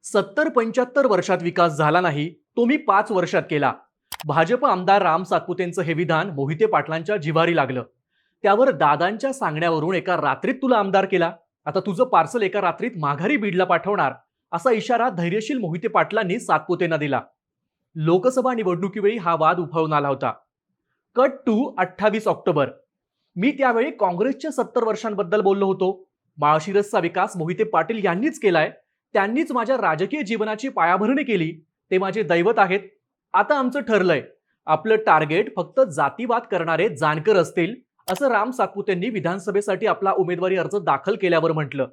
70-75 वर्षात विकास झाला नाही, तो मी 5 वर्षात केला. भाजप आमदार राम सातपुतेंचं हे विधान मोहिते पाटलांच्या जिव्हारी लागलं. त्यावर दादांच्या सांगण्यावरून एका रात्रीत तुला आमदार केला, आता तुझं पार्सल एका रात्रीत माघारी बीडला पाठवणार, असा इशारा धैर्यशील मोहिते पाटलांनी सातपुतेंना दिला. लोकसभा निवडणुकीवेळी हा वाद उफाळून आला होता. Cut to 28 October. मी त्यावेळी काँग्रेसच्या 70 वर्षांबद्दल बोललो होतो. माळशिरसचा विकास मोहिते पाटील यांनीच केलाय, त्यांनीच माझ्या राजकीय जीवनाची पायाभरणी केली, ते माझे दैवत आहेत. आता आमचं ठरलंय, आपलं टार्गेट फक्त जातीवाद करणारे जानकर असतील, असं राम सातपुतेंनी विधानसभेसाठी आपला उमेदवारी अर्ज दाखल केल्यावर म्हटलं.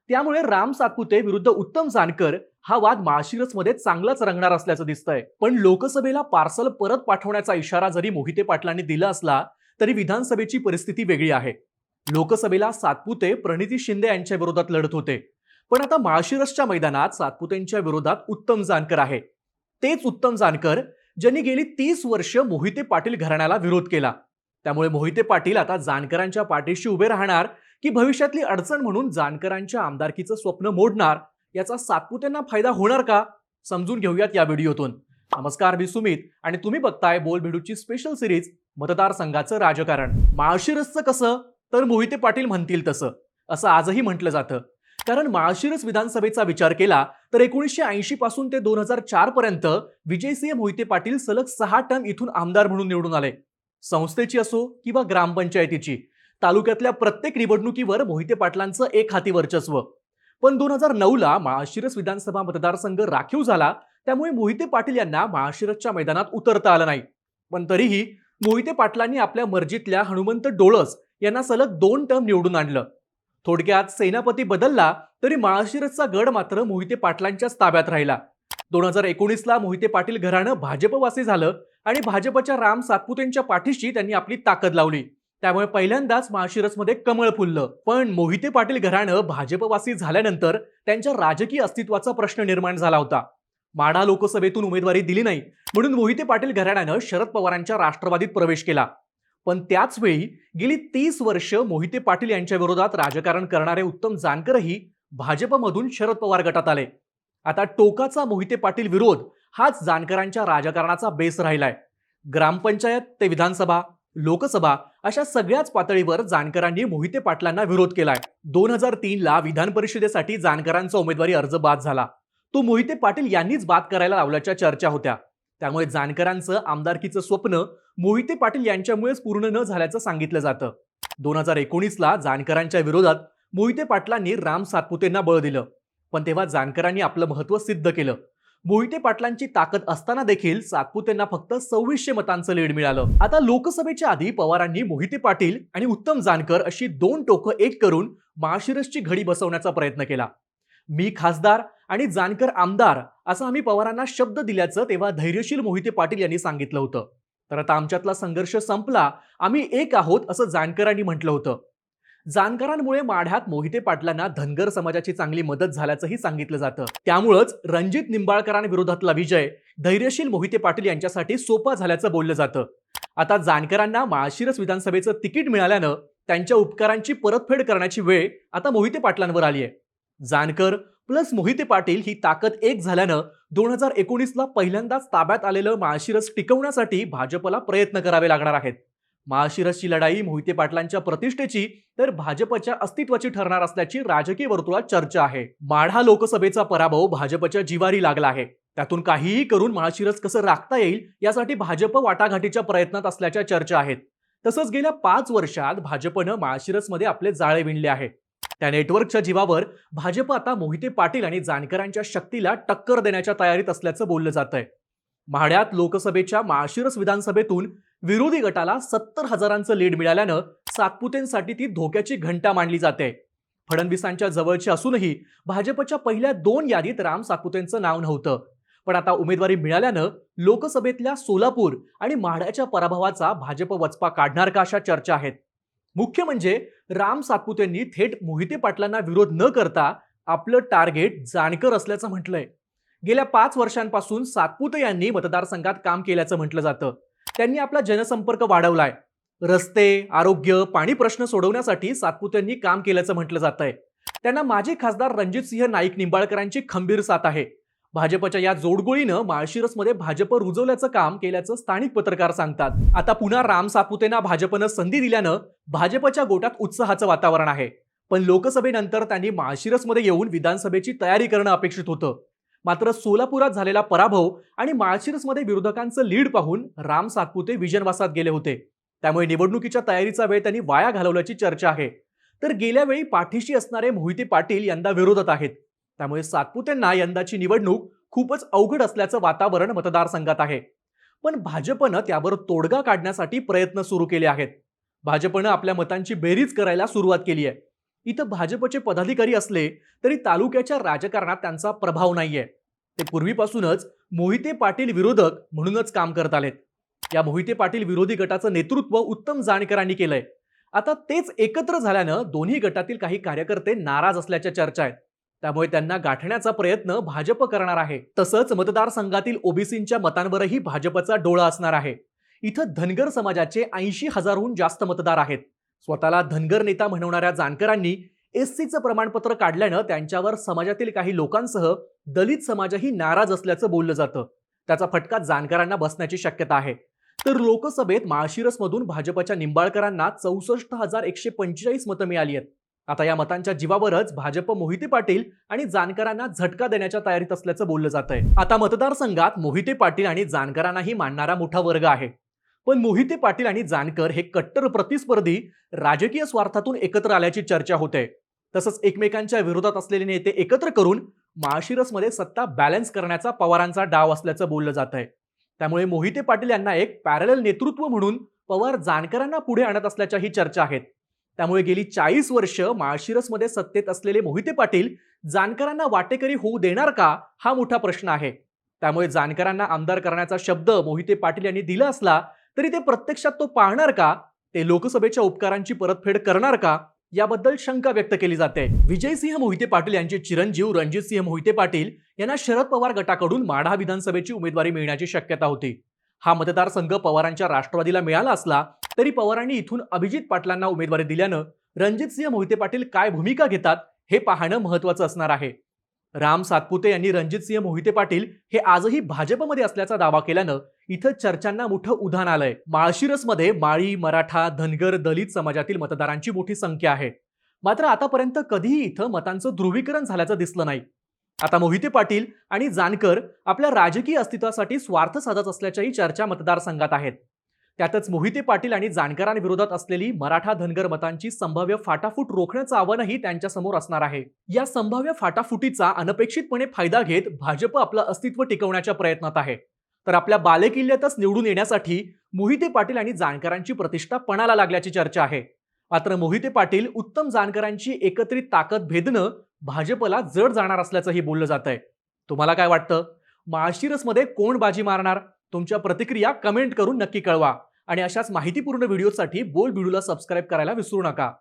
त्यामुळे राम सातपुते विरुद्ध उत्तम जानकर हा वाद माळशिरसमध्ये चांगलाच रंगणार असल्याचं दिसतंय. पण लोकसभेला पार्सल परत पाठवण्याचा इशारा जरी मोहिते पाटलांनी दिला असला तरी विधानसभेची परिस्थिती वेगळी आहे. लोकसभेला सातपुते प्रणिती शिंदे यांच्या विरोधात लढत होते, पण आता माळशिरसच्या मैदानात सातपुतेंच्या विरोधात उत्तम जानकर आहे. तेच उत्तम जानकर ज्यांनी गेली 30 वर्ष मोहिते पाटील घराण्याला विरोध केला. त्यामुळे मोहिते पाटील आता जानकरांच्या पाठीशी उभे राहणार की भविष्यातली अडचण म्हणून जानकरांच्या आमदारकीचं स्वप्न मोडणार, याचा सातपुतेंना फायदा होणार का, समजून घेऊयात या व्हिडिओतून. नमस्कार, मी सुमित आणि तुम्ही बघताय बोलबिडूची स्पेशल सिरीज मतदारसंघाचं राजकारण. माळशिरसचं कसं, तर मोहिते पाटील म्हणतील तसं, असं आजही म्हटलं जातं. कारण माळशिरस विधानसभेचा विचार केला तर 1980 पासून ते 2004 पर्यंत विजयसिंह मोहिते पाटील सलग 6 टर्म इथून आमदार म्हणून निवडून आले. संस्थेची असो किंवा ग्रामपंचायतीची, तालुक्यातल्या प्रत्येक निवडणुकीवर मोहिते पाटलांचं एक हाती वर्चस्व. पण 2009 ला माळशिरस विधानसभा मतदारसंघ राखीव झाला, त्यामुळे मोहिते पाटील यांना माळशिरसच्या मैदानात उतरता आलं नाही. पण तरीही मोहिते पाटलांनी आपल्या मर्जीतल्या हनुमंत डोळस यांना सलग 2 टर्म निवडून आणलं. थोडक्यात सेनापती बदलला तरी माळशिरसचा गड मात्र मोहिते पाटलांच्याच ताब्यात राहिला. 2019 ला मोहिते पाटील घराणं भाजपवासी झालं आणि भाजपच्या राम सातपुतेंच्या पाठीशी त्यांनी आपली ताकद लावली. त्यामुळे पहिल्यांदाच माळशिरसमध्ये कमळ फुललं. पण मोहिते पाटील घराणं भाजपवासी झाल्यानंतर त्यांच्या राजकीय अस्तित्वाचा प्रश्न निर्माण झाला होता. माढा लोकसभेतून उमेदवारी दिली नाही म्हणून मोहिते पाटील घराण्यानं शरद पवारांच्या राष्ट्रवादीत प्रवेश केला. पण त्याच वेळी गेली 30 वर्ष मोहिते पाटील यांच्या विरोधात राजकारण करणारे उत्तम जानकरही भाजपमधून शरद पवार गटात आले. आता टोकाचा मोहिते पाटील विरोध हाच जानकरांच्या राजकारणाचा बेस राहिलाय. ग्रामपंचायत ते विधानसभा, लोकसभा अशा सगळ्याच पातळीवर जानकरांनी मोहिते पाटलांना विरोध केलाय. 2003 ला विधान परिषदेसाठी जानकरांचा उमेदवारी अर्ज बाद झाला. तो मोहिते पाटील यांनीच बाद करायला लावल्याच्या चर्चा होत्या. त्यामुळे जानकरांचं आमदारकीचं स्वप्न मोहिते पाटील यांच्यामुळेच पूर्ण न झाल्याचं सांगितलं जातं. 2019 ला जानकरांच्या विरोधात मोहिते पाटलांनी राम सातपुतेंना बळ दिलं, पण तेव्हा जानकरांनी आपलं महत्त्व सिद्ध केलं. मोहिते पाटलांची ताकद असताना देखील सातपुतेंना फक्त 2600 मतांचं लीड मिळालं. आता लोकसभेच्या आधी पवारांनी मोहिते पाटील आणि उत्तम जानकर अशी 2 टोकं एक करून माळशिरसची घडी बसवण्याचा प्रयत्न केला. मी खासदार आणि जानकर आमदार असं आम्ही पवारांना शब्द दिल्याचं तेव्हा धैर्यशील मोहिते पाटील यांनी सांगितलं होतं. तर आता आमच्यातला संघर्ष संपला, आम्ही एक आहोत असं जानकरांनी म्हटलं होतं. जानकरांमुळे माढ्यात मोहिते पाटलांना धनगर समाजाची चांगली मदत झाल्याचंही सांगितलं जातं. त्यामुळेच रणजित निंबाळकरांविरोधातला विजय धैर्यशील मोहिते पाटील यांच्यासाठी सोपा झाल्याचं बोललं जातं. आता जानकरांना माळशिरस विधानसभेचं तिकीट मिळाल्यानं त्यांच्या उपकारांची परतफेड करण्याची वेळ आता मोहिते पाटलांवर आली आहे. जानकर प्लस मोहिते पाटील ही ताकद एक झाल्यानं 2019 ला पहिल्यांदाच ताब्यात आलेलं माळशिरस टिकवण्यासाठी भाजपला प्रयत्न करावे लागणार आहेत. माळशिरसची लढाई मोहिते पाटलांच्या प्रतिष्ठेची तर भाजपच्या अस्तित्वाची ठरणार असल्याची राजकीय वर्तुळात चर्चा आहे. माढा लोकसभेचा पराभव भाजपच्या जिवारी लागला आहे. त्यातून काहीही करून माळशिरस कसं राखता येईल यासाठी भाजप वाटाघाटीच्या प्रयत्नात असल्याच्या चर्चा आहेत. तसंच गेल्या 5 वर्षात भाजपनं माळशिरसमध्ये आपले जाळे विणले आहे. त्या नेटवर्कच्या जीवावर भाजप आता मोहिते पाटील आणि जानकरांच्या शक्तीला टक्कर देण्याच्या तयारीत असल्याचं बोललं जातंय. माढ्यात लोकसभेच्या माळशिरस विधानसभेतून विरोधी गटाला 70,000चं लीड मिळाल्यानं सातपुतेंसाठी ती धोक्याची घंटा मानली जाते. फडणवीसांच्या जवळचे असूनही भाजपच्या पहिल्या 2 यादीत राम सातपुतेंचं नाव नव्हतं. पण आता उमेदवारी मिळाल्यानं लोकसभेतल्या सोलापूर आणि माढ्याच्या पराभवाचा भाजप वचपा काढणार का, अशा चर्चा आहेत. मुख्य म्हणजे राम सातपुतेंनी थेट मोहिते पाटलांना विरोध न करता आपलं टार्गेट जानकर असल्याचं म्हटलंय. गेल्या 5 वर्षांपासून सातपुते यांनी मतदारसंघात काम केल्याचं म्हटलं जातं. त्यांनी आपला जनसंपर्क वाढवलाय. रस्ते, आरोग्य, पाणी प्रश्न सोडवण्यासाठी सातपुतेंनी काम केल्याचं म्हटलं जातंय. त्यांना माजी खासदार रणजितसिंह नाईक निंबाळकरांची खंबीर साथ आहे. भाजपच्या या जोडगोळीनं माळशिरसमध्ये भाजप रुजवल्याचं काम केल्याचं स्थानिक पत्रकार सांगतात. आता पुन्हा राम सातपुतेंना भाजपनं संधी दिल्यानं भाजपच्या गोटात उत्साहाचं वातावरण आहे. पण लोकसभेनंतर त्यांनी माळशिरसमध्ये येऊन विधानसभेची तयारी करणं अपेक्षित होतं. मात्र सोलापुरात झालेला पराभव आणि माळशिरसमध्ये विरोधकांचं लीड पाहून राम सातपुते विजनवासात गेले होते. त्यामुळे निवडणुकीच्या तयारीचा वेळ त्यांनी वाया घालवल्याची चर्चा आहे. तर गेल्या वेळी पाठीशी असणारे मोहिते पाटील यंदा विरोधात आहेत. त्यामुळे सातपुतेंना यंदाची निवडणूक खूपच अवघड असल्याचं वातावरण मतदारसंघात आहे. पण भाजपनं त्यावर तोडगा काढण्यासाठी प्रयत्न सुरू केले आहेत. भाजपनं आपल्या मतांची बेरीज करायला सुरुवात केली आहे. इथं भाजपचे पदाधिकारी असले तरी तालुक्याच्या राजकारणात त्यांचा प्रभाव नाहीये. ते पूर्वीपासूनच मोहिते पाटील विरोधक म्हणूनच काम करत आलेत. या मोहिते पाटील विरोधी गटाचं नेतृत्व उत्तम जानकरांनी केलंय. आता तेच एकत्र झाल्यानं दोन्ही गटातील काही कार्यकर्ते नाराज असल्याच्या चर्चा आहेत. त्यामुळे त्यांना गाठण्याचा प्रयत्न भाजप करणार आहे. तसंच मतदारसंघातील ओबीसींच्या मतांवरही भाजपचा डोळा असणार आहे. इथं धनगर समाजाचे 80,000हून जास्त मतदार आहेत. स्वतःला धनगर नेता म्हणवणाऱ्या जानकरांनी एससीचं प्रमाणपत्र काढल्यानं त्यांच्यावर समाजातील काही लोकांसह दलित समाजही नाराज असल्याचं बोललं जातं. त्याचा फटका जानकरांना बसण्याची शक्यता आहे. तर लोकसभेत माळशिरसमधून भाजपच्या निंबाळकरांना 64,145 मतं मिळाली आहेत. आता या मतांच्या जीवावरच भाजप मोहिते पाटील आणि जानकरांना झटका देण्याच्या तयारीत असल्याचं बोललं जातंय. आता मतदारसंघात मोहिते पाटील आणि जानकरांनाही मानणारा मोठा वर्ग आहे. पण मोहिते पाटील आणि जानकर हे कट्टर प्रतिस्पर्धी राजकीय स्वार्थातून एकत्र आल्याची चर्चा होते. तसंच एकमेकांच्या विरोधात असलेले नेते एकत्र करून माळशिरसमध्ये सत्ता बॅलन्स करण्याचा पवारांचा डाव असल्याचं बोललं जात आहे. त्यामुळे मोहिते पाटील यांना एक पॅरलल नेतृत्व म्हणून पवार जानकरांना पुढे आणत असल्याच्याही चर्चा आहेत. त्यामुळे गेली 40 वर्ष माळशिरसमध्ये सत्तेत असलेले मोहिते पाटील जानकरांना वाटेकरी होऊ देणार का, हा मोठा प्रश्न आहे. त्यामुळे जानकरांना आमदार करण्याचा शब्द मोहिते पाटील यांनी दिला असला तरी ते प्रत्यक्षात तो पाळणार का, ते लोकसभेच्या उपकारांची परतफेड करणार का, याबद्दल शंका व्यक्त केली जाते. विजयसिंह मोहिते पाटील यांचे चिरंजीव रणजितसिंह मोहिते पाटील यांना शरद पवार गटाकडून माढा विधानसभेची उमेदवारी मिळण्याची शक्यता होती. हा मतदारसंघ पवारांच्या राष्ट्रवादीला मिळाला असला तरी पवारांनी इथून अभिजित पाटलांना उमेदवारी दिल्यानं रणजितसिंह मोहिते पाटील काय भूमिका घेतात हे पाहणं महत्त्वाचं असणार आहे. राम सातपुते यांनी रणजितसिंह मोहिते पाटील हे आजही भाजपमध्ये असल्याचा दावा केल्यानं इथं चर्चांना मोठं उधाण आलंय. माळशिरसमध्ये माळी, मराठा, धनगर, दलित समाजातील मतदारांची मोठी संख्या आहे. मात्र आतापर्यंत कधीही इथं मतांचं ध्रुवीकरण झाल्याचं दिसलं नाही. आता मोहिते पाटील आणि जानकर आपल्या राजकीय अस्तित्वासाठी स्वार्थ साधत असल्याच्याही चर्चा मतदारसंघात आहेत. त्यातच मोहिते पाटील आणि जानकरांविरोधात असलेली मराठा धनगर मतांची संभाव्य फाटाफूट रोखण्याचं आव्हानही त्यांच्या समोर असणार आहे. या संभाव्य फाटाफुटीचा अनपेक्षितपणे फायदा घेत भाजप आपलं अस्तित्व टिकवण्याच्या प्रयत्नात आहे. तर आपल्या बालेकिल्ल्यातच निवडून येण्यासाठी मोहिते पाटील आणि जानकरांची प्रतिष्ठा पणाला लागल्याची चर्चा आहे. मात्र मोहिते पाटील उत्तम जानकरांची एकत्रित ताकद भेदणं भाजपला जड जाणार असल्याचंही बोललं जात आहे. तुम्हाला काय वाटतं? माळशिरसमध्ये कोण बाजी मारणार? तुमच्या प्रतिक्रिया कमेंट करून नक्की कळवा आणि अशाच माहितीपूर्ण व्हिडिओसाठी बोल बिडूला सबस्क्राईब करायला विसरू नका.